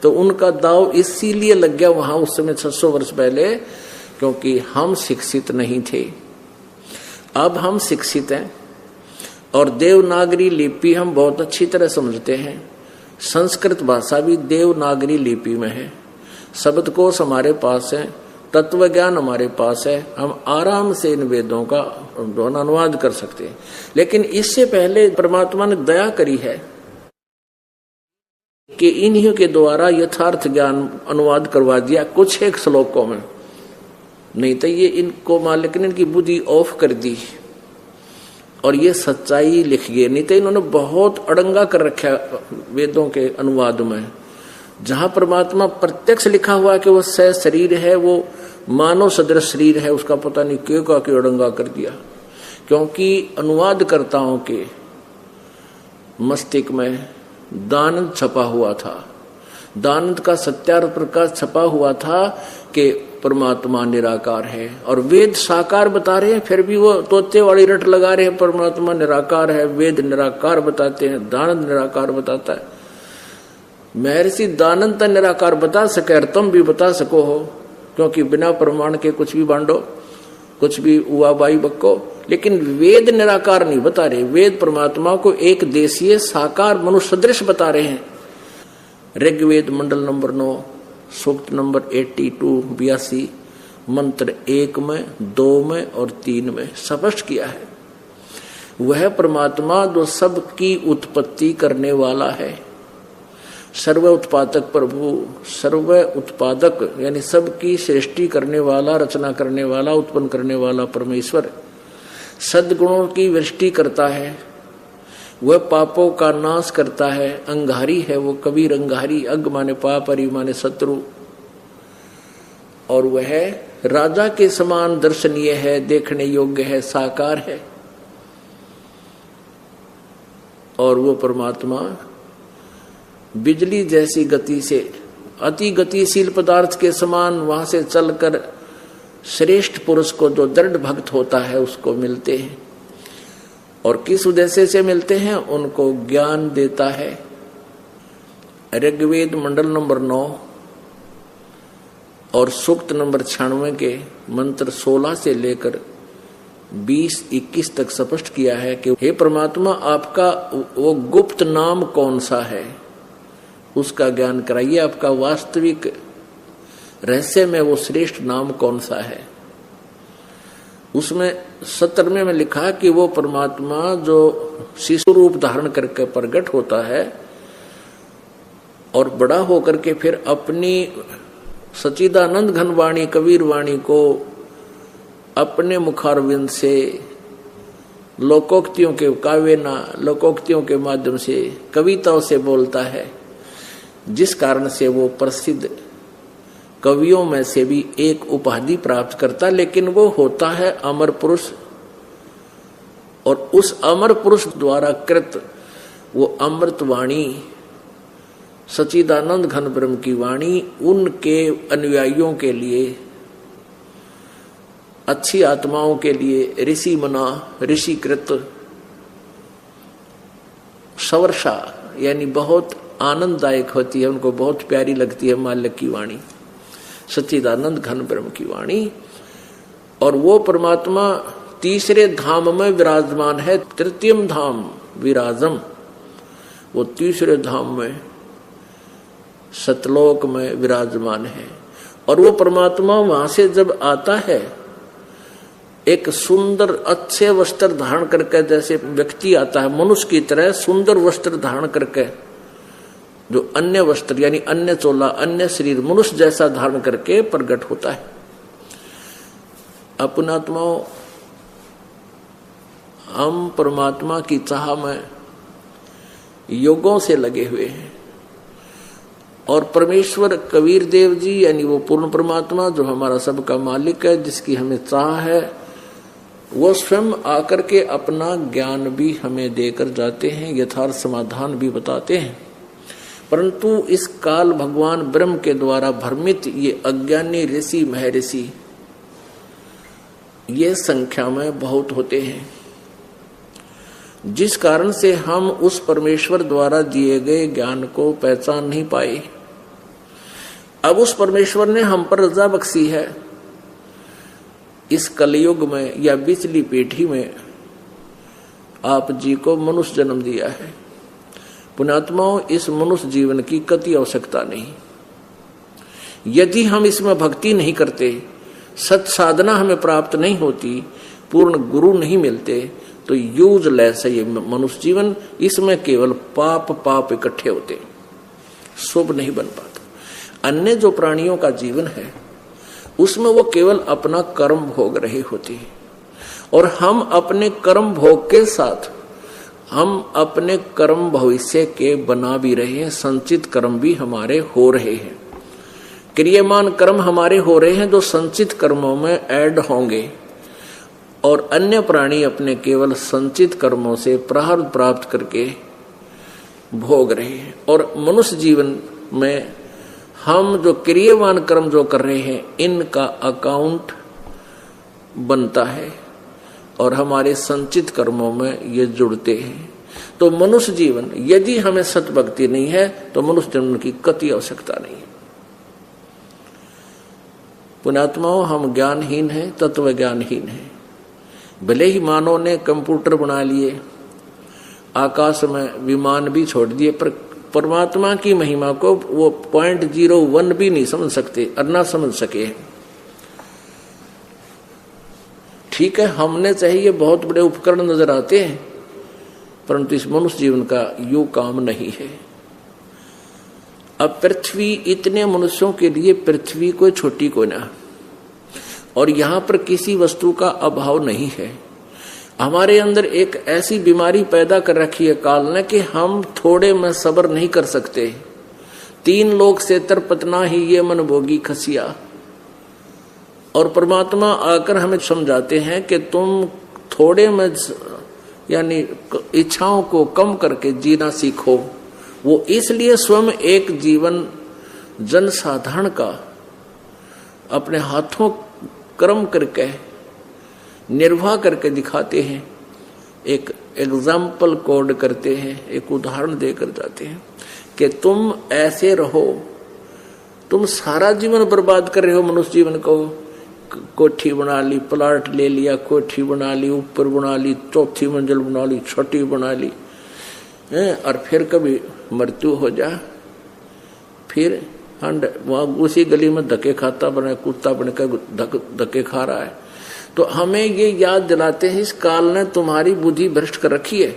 तो उनका दाव इसीलिए लग गया वहां उस समय 600 वर्ष पहले, क्योंकि हम शिक्षित नहीं थे। अब हम शिक्षित हैं और देवनागरी लिपि हम बहुत अच्छी तरह समझते हैं। संस्कृत भाषा भी देवनागरी लिपि में है। शब्दकोश हमारे पास है, तत्व ज्ञान हमारे पास है, हम आराम से इन वेदों का अनुवाद कर सकते हैं। लेकिन इससे पहले परमात्मा ने दया करी है कि इन्हीं के द्वारा यथार्थ ज्ञान अनुवाद करवा दिया कुछ एक श्लोकों में। नहीं तो ये इनको मालिक ने इनकी बुद्धि ऑफ कर दी और ये सच्चाई लिख गए। नहीं तो इन्होंने बहुत अड़ंगा कर रखा वेदों के अनुवाद में। जहां परमात्मा प्रत्यक्ष लिखा हुआ है कि वो सह शरीर है, वो मानव सदृश शरीर है, उसका पता नहीं क्यों का क्यों अड़ंगा कर दिया। क्योंकि अनुवादकर्ताओं के मस्तिष्क में दानंद छपा हुआ था। दानंद का सत्यार्थ प्रकाश छपा हुआ था कि परमात्मा निराकार है, और वेद साकार बता रहे हैं, फिर भी वो तोते वाली रट लगा रहे हैं परमात्मा निराकार है, वेद निराकार बताते हैं, दानंद निराकार बताता है। महर्षि दानंद निराकार बता सके और तुम भी बता सको हो, क्योंकि बिना प्रमाण के कुछ भी बांटो, कुछ भी हुआ बाई बक्को। लेकिन वेद निराकार नहीं बता रहे, वेद परमात्मा को एक देशीय साकार मनुष्य सदृश बता रहे हैं। ऋग्वेद मंडल नंबर 9 सूक्त नंबर 82 मंत्र 1 में, 2 में और 3 में स्पष्ट किया है। वह परमात्मा जो सबकी उत्पत्ति करने वाला है, सर्व उत्पादक प्रभु, सर्व उत्पादक यानी सबकी सृष्टि करने वाला, रचना करने वाला, उत्पन्न करने वाला परमेश्वर सद्गुणों की वृष्टि करता है। वह पापों का नाश करता है। अंगारी है वो, कबीर अंगारी। अग माने पाप, हरि माने शत्रु। और वह राजा के समान दर्शनीय है, देखने योग्य है, साकार है। और वो परमात्मा बिजली जैसी गति से, अति गतिशील पदार्थ के समान वहां से चलकर श्रेष्ठ पुरुष को, जो दृढ़ भक्त होता है, उसको मिलते हैं। और किस उद्देश्य से मिलते हैं? उनको ज्ञान देता है। ऋग्वेद मंडल नंबर 9 और सूक्त नंबर 96 के मंत्र 16 से लेकर 20-21 तक स्पष्ट किया है कि हे परमात्मा, आपका वो गुप्त नाम कौन सा है, उसका ज्ञान कराइए। आपका वास्तविक रहस्य में वो श्रेष्ठ नाम कौन सा है। उसमें 17वें में लिखा कि वो परमात्मा जो शिशु रूप धारण करके प्रकट होता है और बड़ा होकर के फिर अपनी सच्चिदानंद घन वाणी, कबीर वाणी को अपने मुखारविंद से लोकोक्तियों के काव्यना, लोकोक्तियों के माध्यम से, कविताओं से बोलता है, जिस कारण से वो प्रसिद्ध कवियों में से भी एक उपाधि प्राप्त करता। लेकिन वो होता है अमर पुरुष, और उस अमर पुरुष द्वारा कृत वो अमृत वाणी, सच्चिदानंद घन ब्रह्म की वाणी, उनके अनुयायियों के लिए, अच्छी आत्माओं के लिए ऋषि मना, ऋषिकृत, सवर्षा यानी बहुत आनंददायक होती है, उनको बहुत प्यारी लगती है मालिक की वाणी, सच्चिदानंद घन ब्रह्म की वाणी। और वो परमात्मा तीसरे धाम में विराजमान है, तृतीयम धाम विराजम। वो तीसरे धाम में, सतलोक में विराजमान है। और वो परमात्मा वहां से जब आता है, एक सुंदर अच्छे वस्त्र धारण करके, जैसे व्यक्ति आता है मनुष्य की तरह सुंदर वस्त्र धारण करके, जो अन्य वस्त्र यानी अन्य चोला, अन्य शरीर मनुष्य जैसा धारण करके प्रकट होता है। अपना आत्माओं, हम परमात्मा की चाह में युगों से लगे हुए हैं। और परमेश्वर कबीर देव जी यानी वो पूर्ण परमात्मा जो हमारा सबका मालिक है, जिसकी हमें चाह है, वो स्वयं आकर के अपना ज्ञान भी हमें देकर जाते हैं, यथार्थ समाधान भी बताते हैं। परंतु इस काल भगवान ब्रह्म के द्वारा भ्रमित ये अज्ञानी ऋषि महर्षि ये संख्या में बहुत होते हैं। जिस कारण से हम उस परमेश्वर द्वारा दिए गए ज्ञान को पहचान नहीं पाए। अब उस परमेश्वर ने हम पर रजा बख्शी है। इस कलयुग में या बिचली पीढ़ी में आप जी को मनुष्य जन्म दिया है। पुण्यात्माओं, इस मनुष्य जीवन की कति आवश्यकता नहीं। यदि हम इसमें भक्ति नहीं करते, सत साधना हमें प्राप्त नहीं होती, पूर्ण गुरु नहीं मिलते, तो यूजलेस है ये मनुष्य जीवन। इसमें केवल पाप इकट्ठे होते, शुभ नहीं बन पाता। अन्य जो प्राणियों का जीवन है उसमें वो केवल अपना कर्म भोग रहे होते हैं, और हम अपने कर्म भोग के साथ हम अपने कर्म भविष्य के बना भी रहे हैं। संचित कर्म भी हमारे हो रहे हैं, क्रियमान कर्म हमारे हो रहे हैं जो संचित कर्मों में ऐड होंगे, और अन्य प्राणी अपने केवल संचित कर्मों से प्रारब्ध प्राप्त करके भोग रहे हैं। और मनुष्य जीवन में हम जो क्रियमान कर्म जो कर रहे हैं, इनका अकाउंट बनता है और हमारे संचित कर्मों में ये जुड़ते हैं। तो मनुष्य जीवन, यदि हमें सतभक्ति नहीं है तो मनुष्य जन्म की कति आवश्यकता नहीं है। पुण्यात्माओं, हम ज्ञानहीन हैं, तत्व ज्ञानहीन हैं। भले ही मानव ने कंप्यूटर बना लिए, आकाश में विमान भी छोड़ दिए, पर परमात्मा की महिमा को वो 0.01 भी नहीं समझ सकते और ना समझ सके। ठीक है, हमने चाहिए बहुत बड़े उपकरण नजर आते हैं, परंतु इस मनुष्य जीवन का यूं काम नहीं है। अब पृथ्वी, इतने मनुष्यों के लिए पृथ्वी कोई छोटी कोई ना, और यहां पर किसी वस्तु का अभाव नहीं है। हमारे अंदर एक ऐसी बीमारी पैदा कर रखी है काल ने कि हम थोड़े में सब्र नहीं कर सकते। 3 लोक से तरपतना ही ये मन भोगी खसिया। और परमात्मा आकर हमें समझाते हैं कि तुम थोड़े में यानी इच्छाओं को कम करके जीना सीखो। वो इसलिए स्वयं एक जीवन जनसाधारण का अपने हाथों कर्म करके निर्वाह करके दिखाते हैं, एक एग्जाम्पल कोड करते हैं, एक उदाहरण देकर जाते हैं कि तुम ऐसे रहो। तुम सारा जीवन बर्बाद कर रहे हो मनुष्य जीवन को। कोठी बना ली, प्लाट ले लिया, कोठी बना ली, ऊपर बना ली, 4थी मंजिल बना ली, 6ठी बना ली, और फिर कभी मृत्यु हो जा, फिर वहां उसी गली में धक्के खाता बना, कुत्ता बनकर धक्के खा रहा है। तो हमें ये याद दिलाते हैं इस काल ने तुम्हारी बुद्धि भ्रष्ट कर रखी है।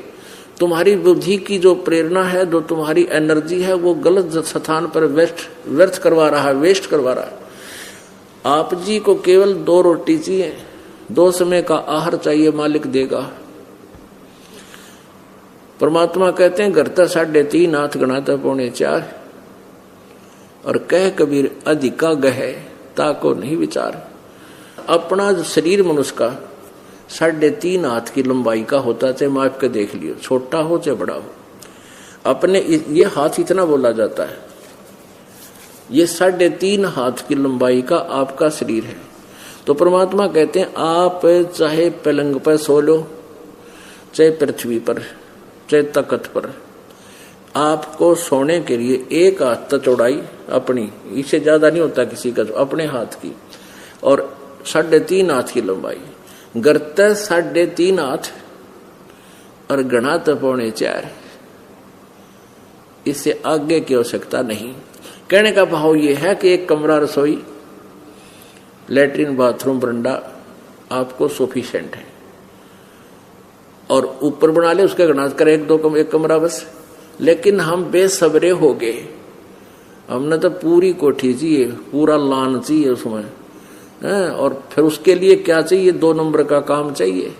तुम्हारी बुद्धि की जो प्रेरणा है, जो तुम्हारी एनर्जी है, वो गलत स्थान पर व्यर्थ करवा रहा है, वेस्ट करवा रहा है। आप जी को केवल 2 रोटी चाहिए, 2 समय का आहार चाहिए, मालिक देगा। परमात्मा कहते हैं घर तक 3.5 हाथ गणाता 4.25, और कह कबीर अधिका गहे ताको नहीं विचार। अपना जो शरीर मनुष्य का 3.5 हाथ की लंबाई का होता, चाहे माप के देख लियो, छोटा हो चाहे बड़ा हो। अपने ये हाथ इतना बोला जाता है, ये 3.5 हाथ की लंबाई का आपका शरीर है। तो परमात्मा कहते हैं आप चाहे पलंग पर सो लो, चाहे पृथ्वी पर, चाहे तख्त पर, आपको सोने के लिए 1 हाथ तक चौड़ाई अपनी, इससे ज्यादा नहीं होता किसी का, अपने हाथ की, और 3.5 हाथ की लंबाई। गरते 3.5 हाथ और गणा 4.25, इससे आगे की आवश्यकता नहीं। कहने का भाव ये है कि एक कमरा, रसोई, लेटरिन, बाथरूम, बरंडा आपको सफिशिएंट है, और ऊपर बना ले उसका गणा कर 1 कमरा बस। लेकिन हम बेसब्रे हो गए, हमने तो पूरी कोठी चाहिए, पूरा लान चाहिए उसमें, और फिर उसके लिए क्या चाहिए, 2 नंबर का काम चाहिए,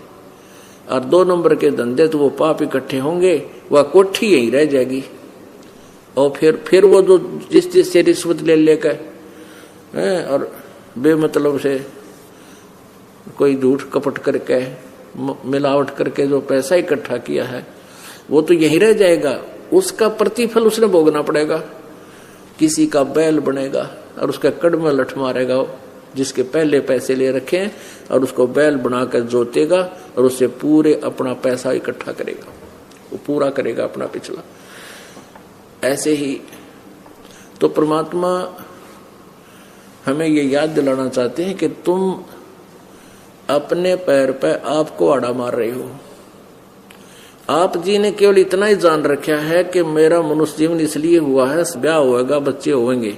और 2 नंबर के धंधे तो वो पाप इकट्ठे होंगे, वह कोठी यही रह जाएगी। और फिर वो जो जिस से रिश्वत ले लेकर और बेमतलब से कोई झूठ कपट करके मिलावट करके जो पैसा इकट्ठा किया है, वो तो यही रह जाएगा। उसका प्रतिफल उसने भोगना पड़ेगा। किसी का बैल बनेगा और उसका कड़ में लठ मारेगा जिसके पहले पैसे ले रखे हैं, और उसको बैल बनाकर जोतेगा और उससे पूरे अपना पैसा इकट्ठा करेगा। वो पूरा करेगा अपना पिछला। ऐसे ही तो परमात्मा हमें ये याद दिलाना चाहते हैं कि तुम अपने पैर पे आपको आड़ा मार रहे हो। आप जी ने केवल इतना ही जान रखा है कि मेरा मनुष्य जीवन इसलिए हुआ है, ब्याह होएगा, बच्चे होंगे,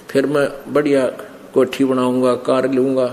फिर मैं बढ़िया कोठी बनाऊंगा, कार लूंगा,